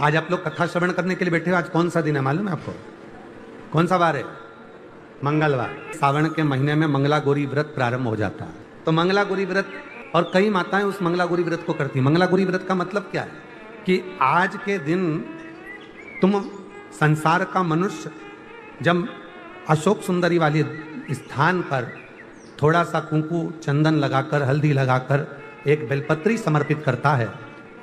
आज आप लोग कथा श्रवण करने के लिए बैठे हो। आज कौन सा दिन है मालूम है आपको? कौन सा वार है? मंगलवार। सावन के महीने में मंगला गौरी व्रत प्रारंभ हो जाता है। तो मंगला गौरी व्रत, और कई माताएं उस मंगला गौरी व्रत को करती। मंगला गौरी व्रत का मतलब क्या है कि आज के दिन तुम संसार का मनुष्य जब अशोक सुंदरी वाले स्थान पर थोड़ा सा कुंकू चंदन लगाकर, हल्दी लगाकर एक बेलपत्री समर्पित करता है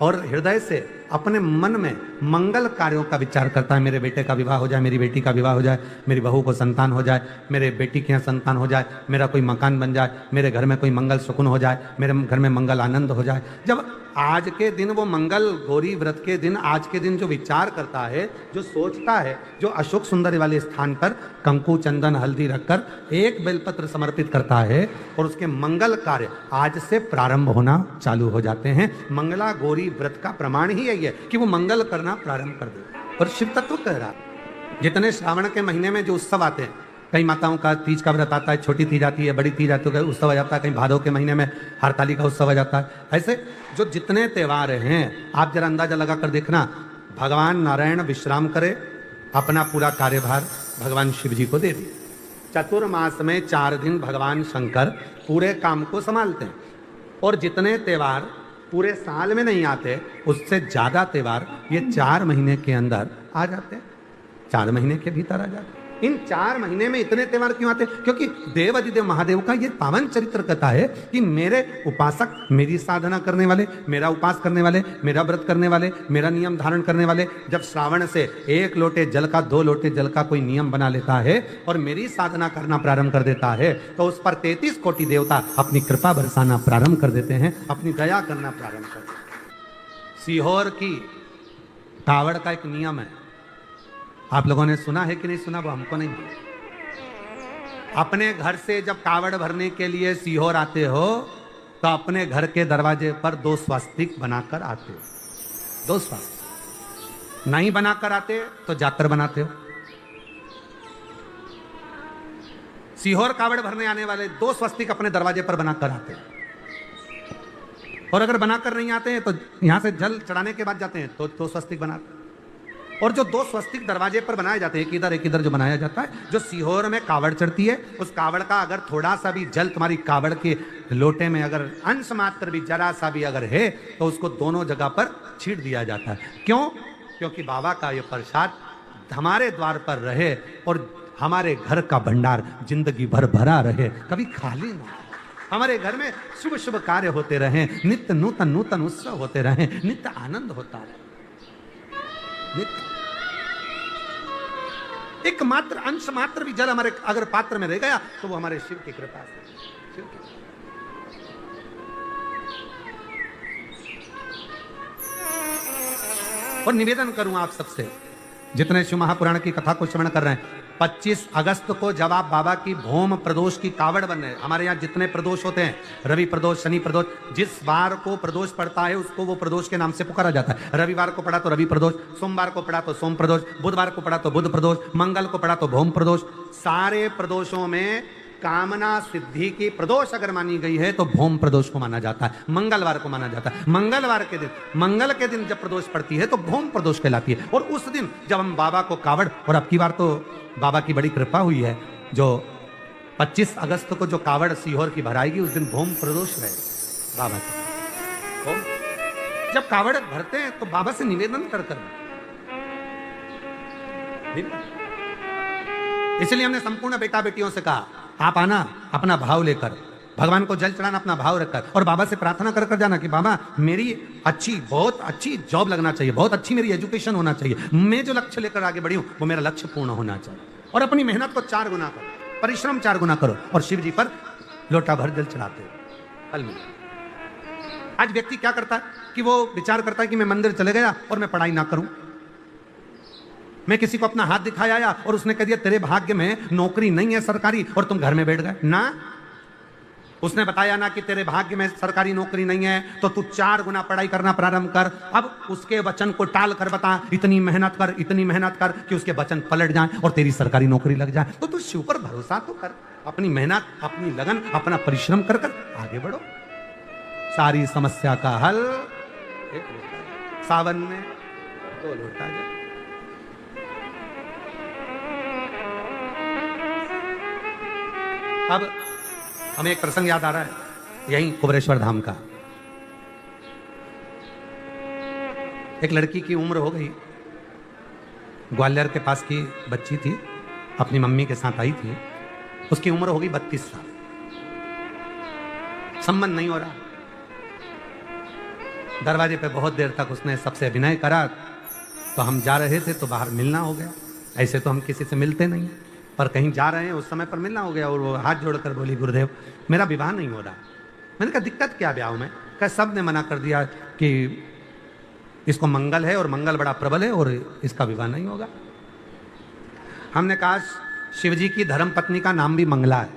और हृदय से अपने मन में मंगल कार्यों का विचार करता है, मेरे बेटे का विवाह हो जाए, मेरी बेटी का विवाह हो जाए, मेरी बहू को संतान हो जाए, मेरे बेटी के यहाँ संतान हो जाए, मेरा कोई मकान बन जाए, मेरे घर में कोई मंगल सुकुन हो जाए, मेरे घर में मंगल आनंद हो जाए। जब आज के दिन वो मंगल गौरी व्रत के दिन, आज के दिन जो विचार करता है, जो सोचता है, जो अशोक सुंदरी वाले स्थान पर कंकु चंदन हल्दी रखकर एक बेलपत्र समर्पित करता है और उसके मंगल कार्य आज से प्रारंभ होना चालू हो जाते हैं। मंगला गौरी व्रत का प्रमाण ही यही है कि वो मंगल करना प्रारंभ कर दे। और शिव तत्व कह रहा, जितने श्रावण के महीने में जो उत्सव आते हैं, कई माताओं का तीज का व्रत आता है, छोटी तीज आती है, बड़ी तीज आती है, उत्सव आ जाता है, कहीं भादों के महीने में हरताली का उत्सव आ जाता है। ऐसे जो जितने त्यौहार हैं, आप जरा अंदाजा लगा कर देखना, भगवान नारायण विश्राम करे, अपना पूरा कार्यभार भगवान शिव जी को दे दिए। चतुर्मास में 4 दिन भगवान शंकर पूरे काम को संभालते हैं। और जितने त्यौहार पूरे साल में नहीं आते, उससे ज्यादा त्यौहार ये 4 महीने के अंदर आ जाते हैं, 4 महीने के भीतर आ जाते हैं। इन 4 महीने में इतने त्यौहार क्यों आते हैं? क्योंकि देव अधिदेव महादेव का ये पावन चरित्र कहता है कि मेरे उपासक, मेरी साधना करने वाले, मेरा उपास करने वाले, मेरा व्रत करने वाले, मेरा नियम धारण करने वाले, जब श्रावण से 1 लोटे जल का, 2 लोटे जल का कोई नियम बना लेता है और मेरी साधना करना प्रारंभ कर देता है, तो उस पर 33 कोटि देवता अपनी कृपा बरसाना प्रारंभ कर देते हैं, अपनी दया करना प्रारंभ कर देते हैं। सीहोर की कावड़ का एक नियम है, आप लोगों ने सुना है कि नहीं सुना, वो हमको नहीं। अपने घर से जब कावड़ भरने के लिए सीहोर आते हो तो अपने घर के दरवाजे पर 2 स्वास्तिक बनाकर आते हो। 2 स्वास्तिक नहीं बनाकर आते तो जाकर बनाते हो। सीहोर कावड़ भरने आने वाले 2 स्वास्तिक अपने दरवाजे पर बनाकर आते हैं। और अगर बनाकर नहीं आते हैं तो यहां से जल चढ़ाने के बाद जाते हैं तो 2 स्वास्तिक बनाते हैं। और जो 2 स्वस्तिक दरवाजे पर बनाए जाते हैं, एक इधर जो बनाया जाता है, जो सीहोर में कावड़ चढ़ती है, उस कावड़ का अगर थोड़ा सा भी जल तुम्हारी कावड़ के लोटे में अगर अंश मात्र भी, जरा सा भी अगर है, तो उसको दोनों जगह पर छीट दिया जाता है। क्यों? क्योंकि बाबा का ये प्रसाद हमारे द्वार पर रहे और हमारे घर का भंडार जिंदगी भर भरा रहे, कभी खाली ना। हमारे घर में शुभ शुभ कार्य होते रहे, नित्य नूतन नूतन उत्सव होते रहे, नित्य आनंद होता रहे। एक मात्र अंश मात्र भी जल हमारे अगर पात्र में रह गया तो वो हमारे शिव की कृपा से। और निवेदन करूं आप सबसे, जितने शिव महापुराण की कथा को श्रवण कर रहे हैं, 25 अगस्त को जब आप बाबा की भौम प्रदोष की कावड़ बन रहे हैं, हमारे यहाँ जितने प्रदोष होते हैं, रवि प्रदोष, शनि प्रदोष, जिस बार को प्रदोष पड़ता है उसको वो प्रदोष के नाम से पुकारा जाता है। रविवार को पड़ा तो रवि प्रदोष, सोमवार को पड़ा तो सोम प्रदोष, बुधवार को पड़ा तो बुध प्रदोष, मंगल को पड़ा तो भौम प्रदोष। सारे प्रदोषों में कामना सिद्धि की प्रदोष अगर मानी गई है तो भौम प्रदोष को माना जाता है, मंगलवार को माना जाता है। मंगलवार के दिन, मंगल के दिन जब प्रदोष पड़ती है तो भौम प्रदोष कहलाती है। और उस दिन जब हम बाबा को कावड़, और अब की बार तो बाबा की बड़ी कृपा हुई है, जो 25 अगस्त को जो कावड़ सीहोर की भराएगी उस दिन भौम प्रदोष रहे बाबा की। जब कावड़ भरते हैं तो बाबा से निवेदन कर कर, इसलिए हमने संपूर्ण बेटा बेटियों से कहा, आप आना अपना भाव लेकर, भगवान को जल चढ़ाना अपना भाव रखकर, और बाबा से प्रार्थना कर कर जाना कि बाबा मेरी अच्छी, बहुत अच्छी जॉब लगना चाहिए, बहुत अच्छी मेरी एजुकेशन होना चाहिए, मैं जो लक्ष्य लेकर आगे बढ़ी हूं वो मेरा लक्ष्य पूर्ण होना चाहिए। और अपनी मेहनत को 4 गुना करो, परिश्रम 4 गुना करो, और शिव जी पर लोटा भर जल चढ़ाते हो, फल मिलेगा। आज व्यक्ति क्या करता है कि वो विचार करता है कि मैं मंदिर चले गया और मैं पढ़ाई ना करूं, मैं किसी को अपना हाथ दिखाया और उसने कह दिया तेरे भाग्य में नौकरी नहीं है सरकारी और तुम घर में बैठ गए ना। उसने बताया ना कि तेरे भाग्य में सरकारी नौकरी नहीं है तो तू 4 गुना पढ़ाई करना प्रारंभ कर। अब उसके वचन को टाल कर बता, इतनी मेहनत कर, इतनी मेहनत कर कि उसके वचन पलट जाए और तेरी सरकारी नौकरी लग जाए। तो तू शिव पर भरोसा तो कर, अपनी मेहनत, अपनी लगन, अपना परिश्रम कर कर आगे बढ़ो। सारी समस्या का हल सावन में तो लौटा जा। अब हमें एक प्रसंग याद आ रहा है यहीं कुबरेश्वर धाम का। एक लड़की की उम्र हो गई, ग्वालियर के पास की बच्ची थी, अपनी मम्मी के साथ आई थी। उसकी उम्र हो गई 32 साल, संबंध नहीं हो रहा। दरवाजे पे बहुत देर तक उसने सबसे अभिनय करा, तो हम जा रहे थे तो बाहर मिलना हो गया। ऐसे तो हम किसी से मिलते नहीं, पर कहीं जा रहे हैं उस समय पर मिलना हो गया। और वो हाथ जोड़कर बोली, गुरुदेव मेरा विवाह नहीं हो रहा। मैंने कहा दिक्कत क्या ब्याह में? कहा सब ने मना कर दिया कि इसको मंगल है और मंगल बड़ा प्रबल है और इसका विवाह नहीं होगा। हमने कहा शिवजी की धर्म पत्नी का नाम भी मंगला है,